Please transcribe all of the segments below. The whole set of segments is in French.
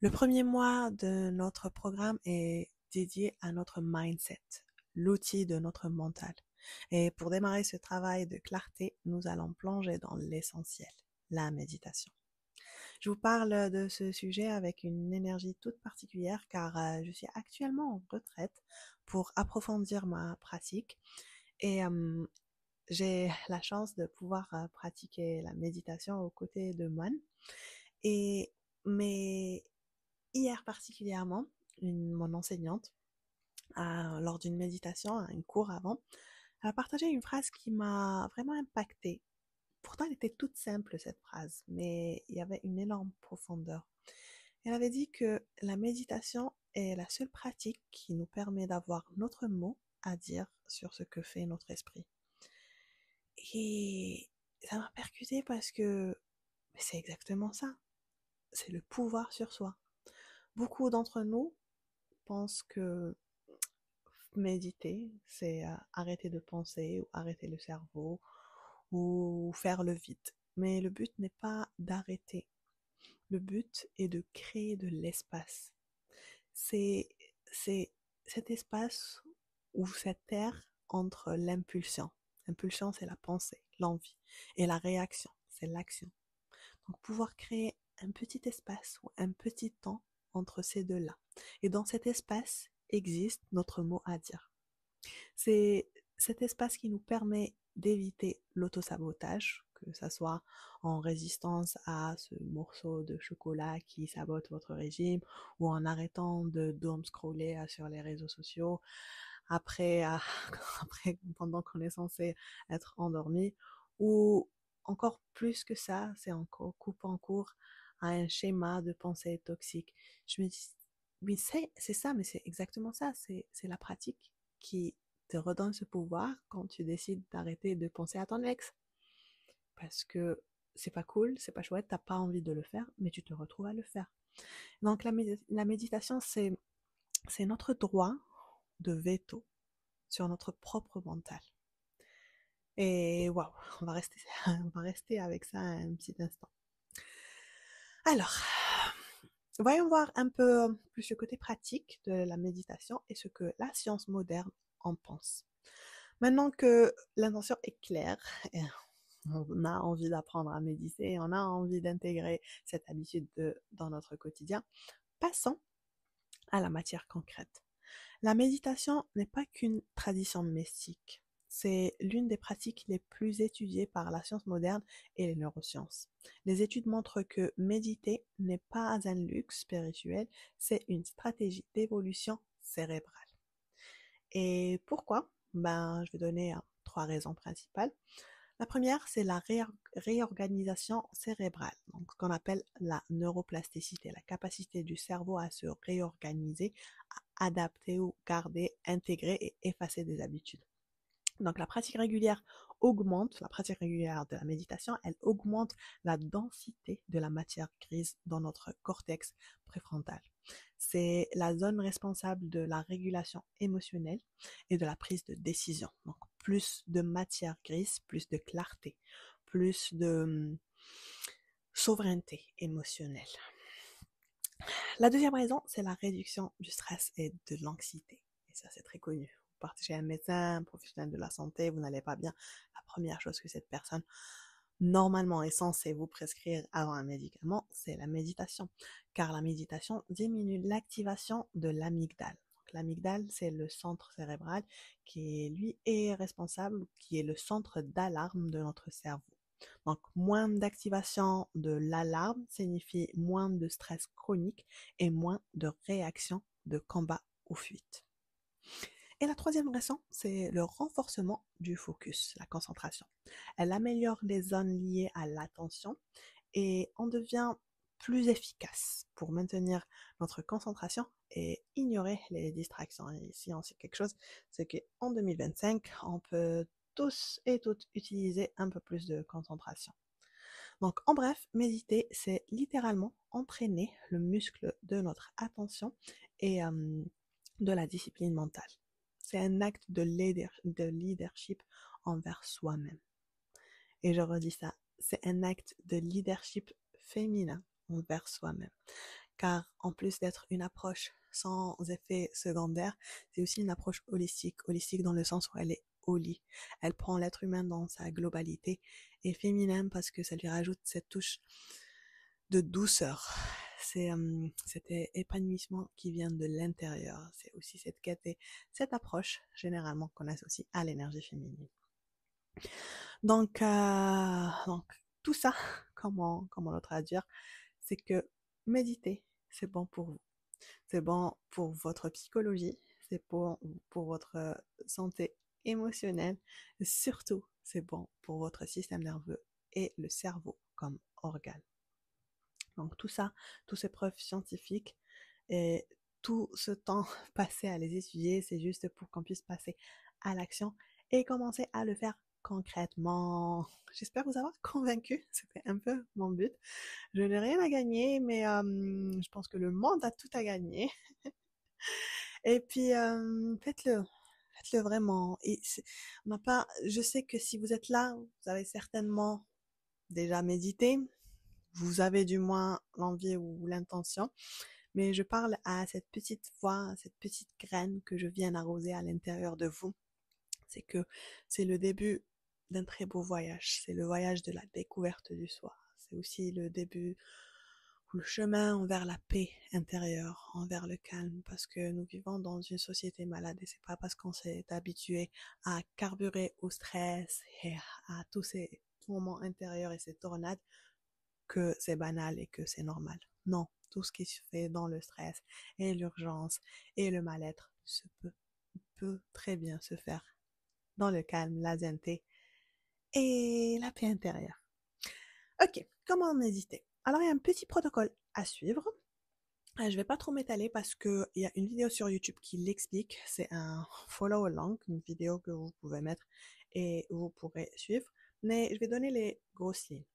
Le premier mois de notre programme est dédié à notre mindset, l'outil de notre mental. Et pour démarrer ce travail de clarté, nous allons plonger dans l'essentiel, la méditation. Je vous parle de ce sujet avec une énergie toute particulière car je suis actuellement en retraite pour approfondir ma pratique et j'ai la chance de pouvoir pratiquer la méditation aux côtés de moines. Et mais hier particulièrement, mon enseignante, lors d'une méditation, un cours avant, elle a partagé une phrase qui m'a vraiment impactée. Pourtant, elle était toute simple, cette phrase, mais il y avait une énorme profondeur. Elle avait dit que la méditation est la seule pratique qui nous permet d'avoir notre mot à dire sur ce que fait notre esprit. Et ça m'a percuté parce que c'est exactement ça. C'est le pouvoir sur soi. Beaucoup d'entre nous pensent que méditer, c'est arrêter de penser ou arrêter le cerveau ou faire le vide. Mais le but n'est pas d'arrêter. Le but est de créer de l'espace. C'est, c'est cet espace ou cette terre entre l'impulsion. L'impulsion, c'est la pensée, l'envie. Et la réaction, c'est l'action. Donc pouvoir créer un petit espace ou un petit temps entre ces deux-là. Et dans cet espace existe notre mot à dire. C'est cet espace qui nous permet d'éviter l'autosabotage, que ça soit en résistance à ce morceau de chocolat qui sabote votre régime ou en arrêtant de doom scroller sur les réseaux sociaux après, après pendant qu'on est censé être endormi, ou encore plus que ça, c'est encore coupant court à un schéma de pensée toxique. Je me dis, oui, c'est ça, mais c'est exactement ça, c'est la pratique qui te redonne ce pouvoir quand tu décides d'arrêter de penser à ton ex. Parce que c'est pas cool, c'est pas chouette, t'as pas envie de le faire, mais tu te retrouves à le faire. Donc la méditation, c'est notre droit de veto sur notre propre mental. Et waouh, on va rester avec ça un petit instant. Alors, voyons voir un peu plus le côté pratique de la méditation et ce que la science moderne en pense. Maintenant que l'intention est claire, et on a envie d'apprendre à méditer, on a envie d'intégrer cette habitude dans notre quotidien, passons à la matière concrète. La méditation n'est pas qu'une tradition mystique. C'est l'une des pratiques les plus étudiées par la science moderne et les neurosciences. Les études montrent que méditer n'est pas un luxe spirituel, c'est une stratégie d'évolution cérébrale. Et pourquoi? Je vais donner trois raisons principales. La première, c'est la réorganisation cérébrale, donc ce qu'on appelle la neuroplasticité, la capacité du cerveau à se réorganiser, à adapter ou garder, intégrer et effacer des habitudes. Donc la pratique régulière la pratique régulière de la méditation, elle augmente la densité de la matière grise dans notre cortex préfrontal. C'est la zone responsable de la régulation émotionnelle et de la prise de décision. Donc plus de matière grise, plus de clarté, plus de souveraineté émotionnelle. La deuxième raison, c'est la réduction du stress et de l'anxiété. Et ça, c'est très connu. Vous partez chez un médecin, un professionnel de la santé, vous n'allez pas bien. La première chose que cette personne, normalement, est censée vous prescrire avant un médicament, c'est la méditation. Car la méditation diminue l'activation de l'amygdale. L'amygdale, c'est le centre cérébral qui, lui, est responsable, qui est le centre d'alarme de notre cerveau. Donc, moins d'activation de l'alarme signifie moins de stress chronique et moins de réactions de combat ou fuite. Et la troisième raison, c'est le renforcement du focus, la concentration. Elle améliore les zones liées à l'attention et on devient plus efficace pour maintenir notre concentration et ignorer les distractions. Et ici, on sait quelque chose, c'est qu'en 2025, on peut tous et toutes utiliser un peu plus de concentration. Donc, en bref, méditer, c'est littéralement entraîner le muscle de notre attention et de la discipline mentale. C'est un acte de leadership envers soi-même. Et je redis ça, c'est un acte de leadership féminin envers soi-même. car en plus d'être une approche sans effet secondaire, c'est aussi une approche holistique dans le sens où elle est holy. Elle prend l'être humain dans sa globalité, et féminin parce que ça lui rajoute cette touche de douceur. C'est cet épanouissement qui vient de l'intérieur. C'est aussi cette quête et cette approche généralement qu'on associe à l'énergie féminine. Donc tout ça, comment le traduire, c'est que méditer, c'est bon pour vous. C'est bon pour votre psychologie, c'est bon pour votre santé émotionnelle. Et surtout, c'est bon pour votre système nerveux et le cerveau comme organe. Donc tout ça, toutes ces preuves scientifiques et tout ce temps passé à les étudier, c'est juste pour qu'on puisse passer à l'action et commencer à le faire concrètement. J'espère vous avoir convaincu, c'était un peu mon but. Je n'ai rien à gagner, mais je pense que le monde a tout à gagner. Et puis, faites-le vraiment. Et on n'a pas, je sais que si vous êtes là, vous avez certainement déjà médité, vous avez du moins l'envie ou l'intention, mais je parle à cette petite voix, à cette petite graine que je viens arroser à l'intérieur de vous. C'est que c'est le début d'un très beau voyage. C'est le voyage de la découverte du soi. C'est aussi le début ou le chemin vers la paix intérieure, envers le calme, parce que nous vivons dans une société malade et c'est pas parce qu'on s'est habitué à carburer au stress et à tous ces moments intérieurs et ces tornades que c'est banal et que c'est normal. Non, tout ce qui se fait dans le stress et l'urgence et le mal-être peut très bien se faire dans le calme, la zenté et la paix intérieure. Ok, comment méditer? Alors il y a un petit protocole à suivre. Je vais pas trop m'étaler parce qu'il y a une vidéo sur YouTube qui l'explique. C'est un follow along, une vidéo que vous pouvez mettre et vous pourrez suivre. Mais je vais donner les grosses lignes.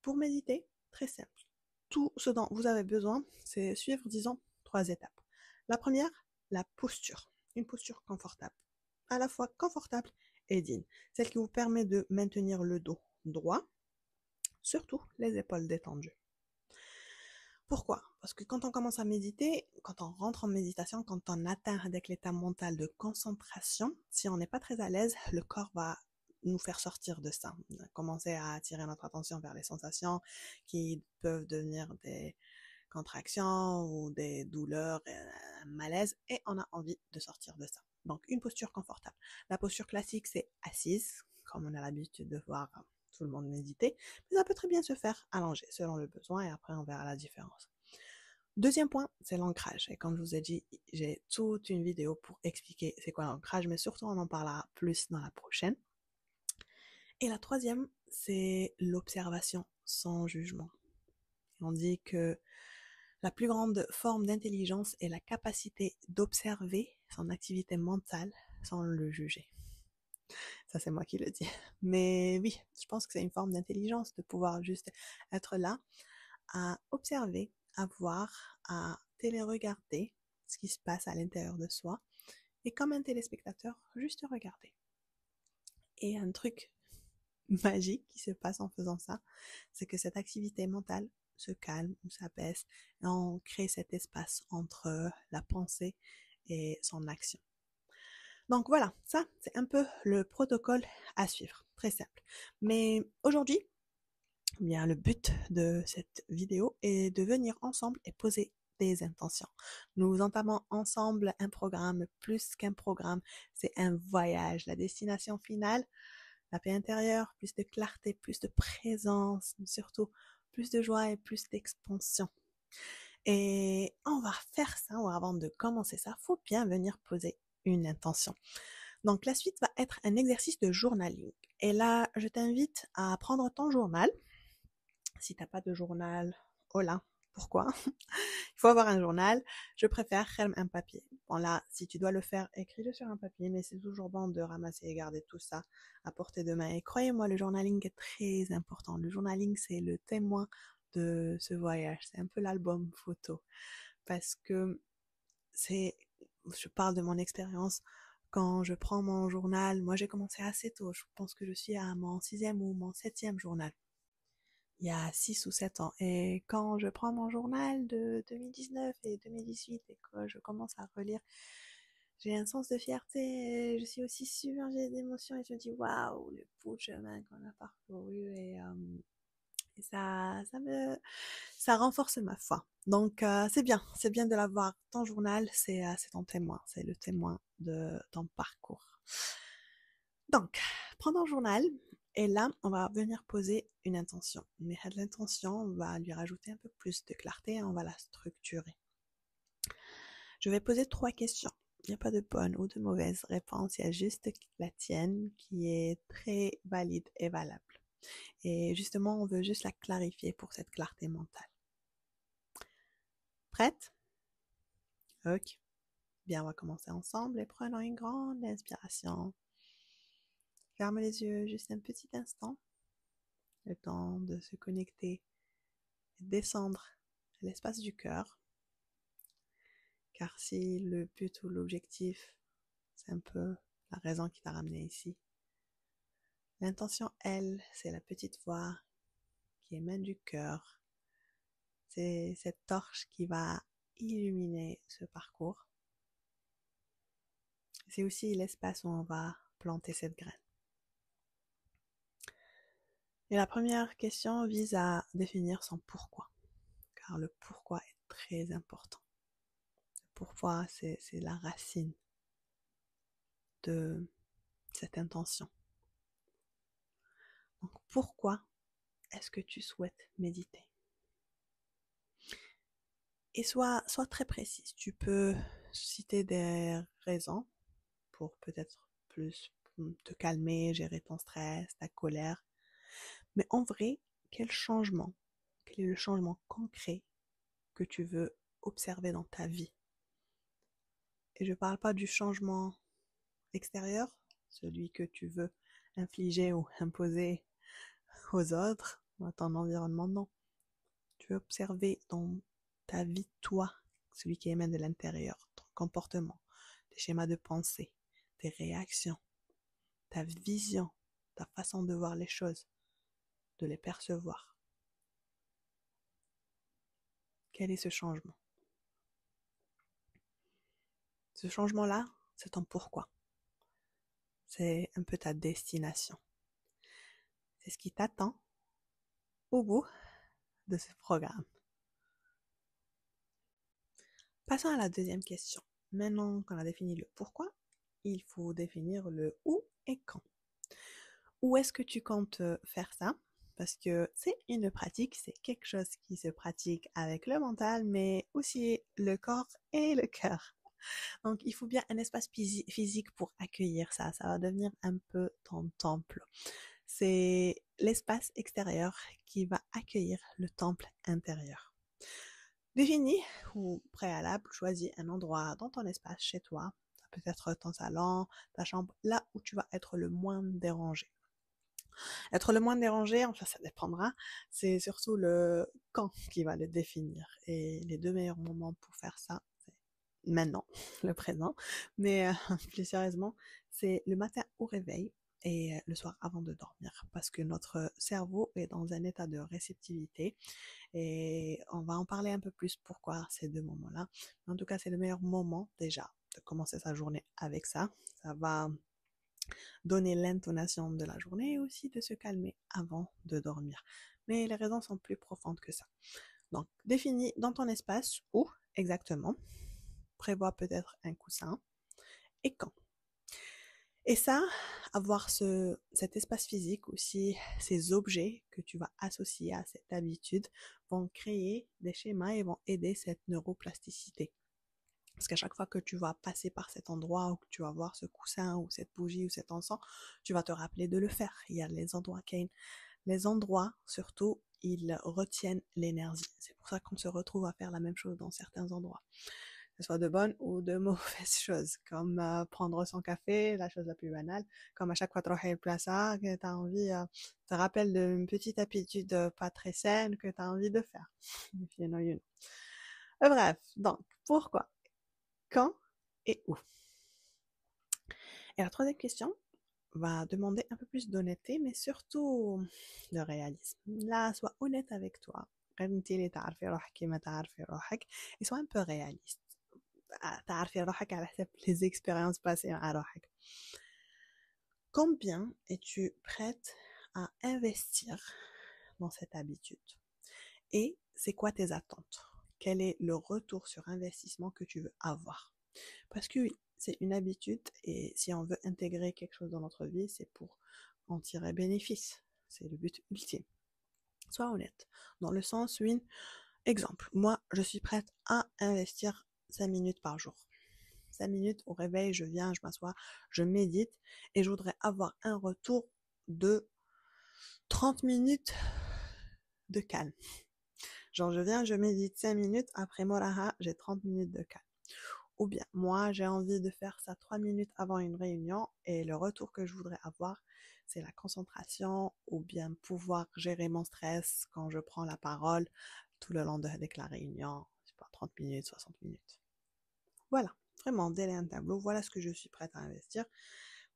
Pour méditer, très simple. Tout ce dont vous avez besoin, c'est suivre, disons, 3 étapes. La première, la posture. Une posture confortable. À la fois confortable et digne. Celle qui vous permet de maintenir le dos droit, surtout les épaules détendues. Pourquoi? Parce que quand on commence à méditer, quand on rentre en méditation, quand on atteint avec l'état mental de concentration, si on n'est pas très à l'aise, le corps va nous faire sortir de ça. Commencer à attirer notre attention vers les sensations qui peuvent devenir des contractions ou des douleurs, un malaise, et on a envie de sortir de ça. Donc une posture confortable. La posture classique, c'est assise, comme on a l'habitude de voir tout le monde méditer, mais ça peut très bien se faire allongé selon le besoin et après on verra la différence. Deuxième point, c'est l'ancrage. Et comme je vous ai dit, j'ai toute une vidéo pour expliquer c'est quoi l'ancrage, mais surtout on en parlera plus dans la prochaine. Et la troisième, c'est l'observation sans jugement. On dit que la plus grande forme d'intelligence est la capacité d'observer son activité mentale sans le juger. Ça, c'est moi qui le dis. Mais oui, je pense que c'est une forme d'intelligence de pouvoir juste être là, à observer, à voir, à téléregarder ce qui se passe à l'intérieur de soi. Et comme un téléspectateur, juste regarder. Et un truc magique qui se passe en faisant ça, c'est que cette activité mentale se calme ou s'apaise et on crée cet espace entre la pensée et son action. Donc voilà, ça c'est un peu le protocole à suivre, très simple. Mais aujourd'hui, bien le but de cette vidéo est de venir ensemble et poser des intentions. Nous entamons ensemble un programme, plus qu'un programme, c'est un voyage. La destination finale, la paix intérieure, plus de clarté, plus de présence, mais surtout plus de joie et plus d'expansion. Et on va faire ça, ou avant de commencer ça, faut bien venir poser une intention. Donc la suite va être un exercice de journaling. Et là, je t'invite à prendre ton journal. Si t'as pas de journal, oh là, pourquoi? Il faut avoir un journal. Je préfère un papier. Bon là, si tu dois le faire, écris-le sur un papier, mais c'est toujours bon de ramasser et garder tout ça à portée de main. Et croyez-moi, le journaling est très important. Le journaling, c'est le témoin de ce voyage. C'est un peu l'album photo. Parce que je parle de mon expérience, quand je prends mon journal, moi j'ai commencé assez tôt. Je pense que je suis à mon 6e ou mon 7e journal. il y a 6 ou 7 ans. Et quand je prends mon journal de 2019 et 2018 et que je commence à relire, j'ai un sens de fierté, et je suis aussi submergée d'émotions et je me dis waouh, le bout de chemin qu'on a parcouru et ça renforce ma foi. Donc c'est bien de l'avoir. Ton journal, c'est ton témoin, c'est le témoin de ton parcours. Donc, prends ton journal et là, on va venir poser une intention. Mais l'intention, on va lui rajouter un peu plus de clarté et on va la structurer. Je vais poser 3 questions. Il n'y a pas de bonne ou de mauvaise réponse, il y a juste la tienne qui est très valide et valable. Et justement, on veut juste la clarifier pour cette clarté mentale. Prête? Ok. Bien, on va commencer ensemble et prenons une grande inspiration. Ferme les yeux juste un petit instant. Le temps de se connecter et descendre à l'espace du cœur. Car si le but ou l'objectif, c'est un peu la raison qui t'a ramené ici. L'intention, elle, c'est la petite voix qui émane du cœur. C'est cette torche qui va illuminer ce parcours. C'est aussi l'espace où on va planter cette graine. Et la première question vise à définir son pourquoi. Car le pourquoi est très important. Le pourquoi, c'est la racine de cette intention. Donc pourquoi est-ce que tu souhaites méditer? Et sois très précise. Tu peux citer des raisons pour peut-être plus te calmer, gérer ton stress, ta colère. Mais en vrai, quel est le changement concret que tu veux observer dans ta vie? Et je ne parle pas du changement extérieur, celui que tu veux infliger ou imposer aux autres, dans ton environnement, non. Tu veux observer dans ta vie, toi, celui qui émane de l'intérieur, ton comportement, tes schémas de pensée, tes réactions, ta vision, ta façon de voir les choses, de les percevoir. Quel est ce changement? Ce changement-là, c'est ton pourquoi. C'est un peu ta destination. C'est ce qui t'attend au bout de ce programme. Passons à la deuxième question. Maintenant qu'on a défini le pourquoi, il faut définir le où et quand. Où est-ce que tu comptes faire ça? Parce que c'est une pratique, c'est quelque chose qui se pratique avec le mental, mais aussi le corps et le cœur. Donc, il faut bien un espace physique pour accueillir ça. Ça va devenir un peu ton temple. C'est l'espace extérieur qui va accueillir le temple intérieur. Définis ou préalable, choisis un endroit dans ton espace chez toi. Ça peut être ton salon, ta chambre, là où tu vas être le moins dérangé. Être le moins dérangé, enfin ça dépendra, c'est surtout le quand qui va le définir. Et les 2 meilleurs moments pour faire ça, c'est maintenant, le présent, mais plus sérieusement, c'est le matin au réveil et le soir avant de dormir, parce que notre cerveau est dans un état de réceptivité et on va en parler un peu plus pourquoi ces 2 moments-là. En tout cas, c'est le meilleur moment déjà de commencer sa journée avec ça. Ça va donner l'intonation de la journée et aussi de se calmer avant de dormir. Mais les raisons sont plus profondes que ça. Donc, définis dans ton espace où exactement, prévois peut-être un coussin et quand. Et ça, avoir cet espace physique aussi, ces objets que tu vas associer à cette habitude vont créer des schémas et vont aider cette neuroplasticité. Parce qu'à chaque fois que tu vas passer par cet endroit ou que tu vas voir ce coussin ou cette bougie ou cet encens, tu vas te rappeler de le faire. Il y a les endroits Les endroits, surtout, ils retiennent l'énergie. C'est pour ça qu'on se retrouve à faire la même chose dans certains endroits. Que ce soit de bonnes ou de mauvaises choses, comme prendre son café, la chose la plus banale, comme à chaque fois que tu plaza, que tu as envie, te rappelles d'une petite habitude pas très saine que tu as envie de faire. Bref, donc, pourquoi, quand et où? Et la troisième question va demander un peu plus d'honnêteté, mais surtout de réalisme. Là, sois honnête avec toi. انت اللي تعرفي روحك كيما تعرفي روحك et sois un peu réaliste. تعرفي روحك على حسب les expériences passées مع روحك. Combien es-tu prête à investir dans cette habitude? Et c'est quoi tes attentes? Quel est le retour sur investissement que tu veux avoir? Parce que oui, c'est une habitude et si on veut intégrer quelque chose dans notre vie, c'est pour en tirer bénéfice. C'est le but ultime. Sois honnête. Dans le sens, oui, exemple, moi, je suis prête à investir 5 minutes par jour. 5 minutes au réveil, je viens, je m'assois, je médite et je voudrais avoir un retour de 30 minutes de calme. Genre, je viens, je médite 5 minutes, après Moraha, j'ai 30 minutes de calme. Ou bien, moi, j'ai envie de faire ça 3 minutes avant une réunion et le retour que je voudrais avoir, c'est la concentration ou bien pouvoir gérer mon stress quand je prends la parole tout le long de la réunion, je sais pas, 30 minutes, 60 minutes. Voilà, vraiment, délai un tableau, voilà ce que je suis prête à investir.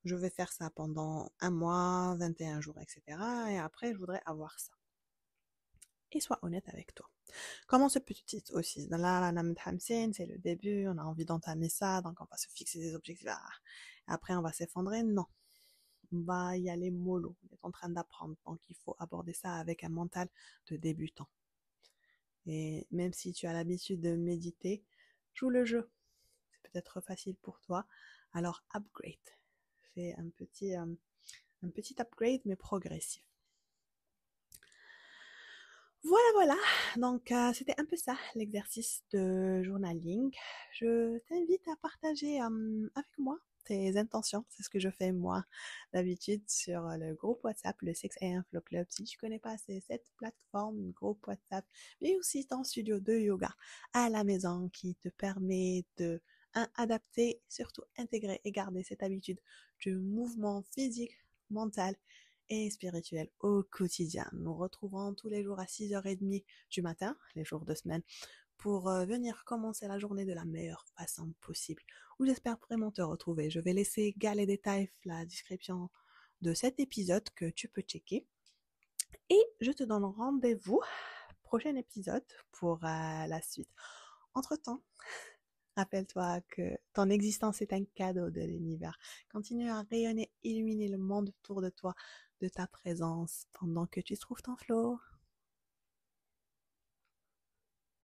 Je vais faire ça pendant 1 mois, 21 jours, etc. Et après, je voudrais avoir ça. Et sois honnête avec toi. Commence petit aussi. Là, c'est le début, on a envie d'entamer ça, donc on va se fixer des objectifs. Après, on va s'effondrer. Non, on va y aller mollo. On est en train d'apprendre, donc il faut aborder ça avec un mental de débutant. Et même si tu as l'habitude de méditer, joue le jeu. C'est peut-être facile pour toi, alors upgrade. Fais un petit upgrade, mais progressif. Voilà, donc c'était un peu ça l'exercice de journaling. Je t'invite à partager avec moi tes intentions, c'est ce que je fais moi d'habitude sur le groupe WhatsApp, le 6am Flow Club. Si tu connais pas, c'est cette plateforme, le groupe WhatsApp, mais aussi ton studio de yoga à la maison qui te permet de adapter, surtout intégrer et garder cette habitude de mouvement physique, mental et spirituel au quotidien. Nous retrouvons tous les jours à 6h30 du matin, les jours de semaine, pour venir commencer la journée de la meilleure façon possible. Où j'espère vraiment te retrouver. Je vais laisser également les détails la description de cet épisode que tu peux checker. Et je te donne rendez-vous prochain épisode pour la suite. Entre-temps, rappelle-toi que ton existence est un cadeau de l'univers. Continue à rayonner, illuminer le monde autour de toi de ta présence pendant que tu trouves ton flow.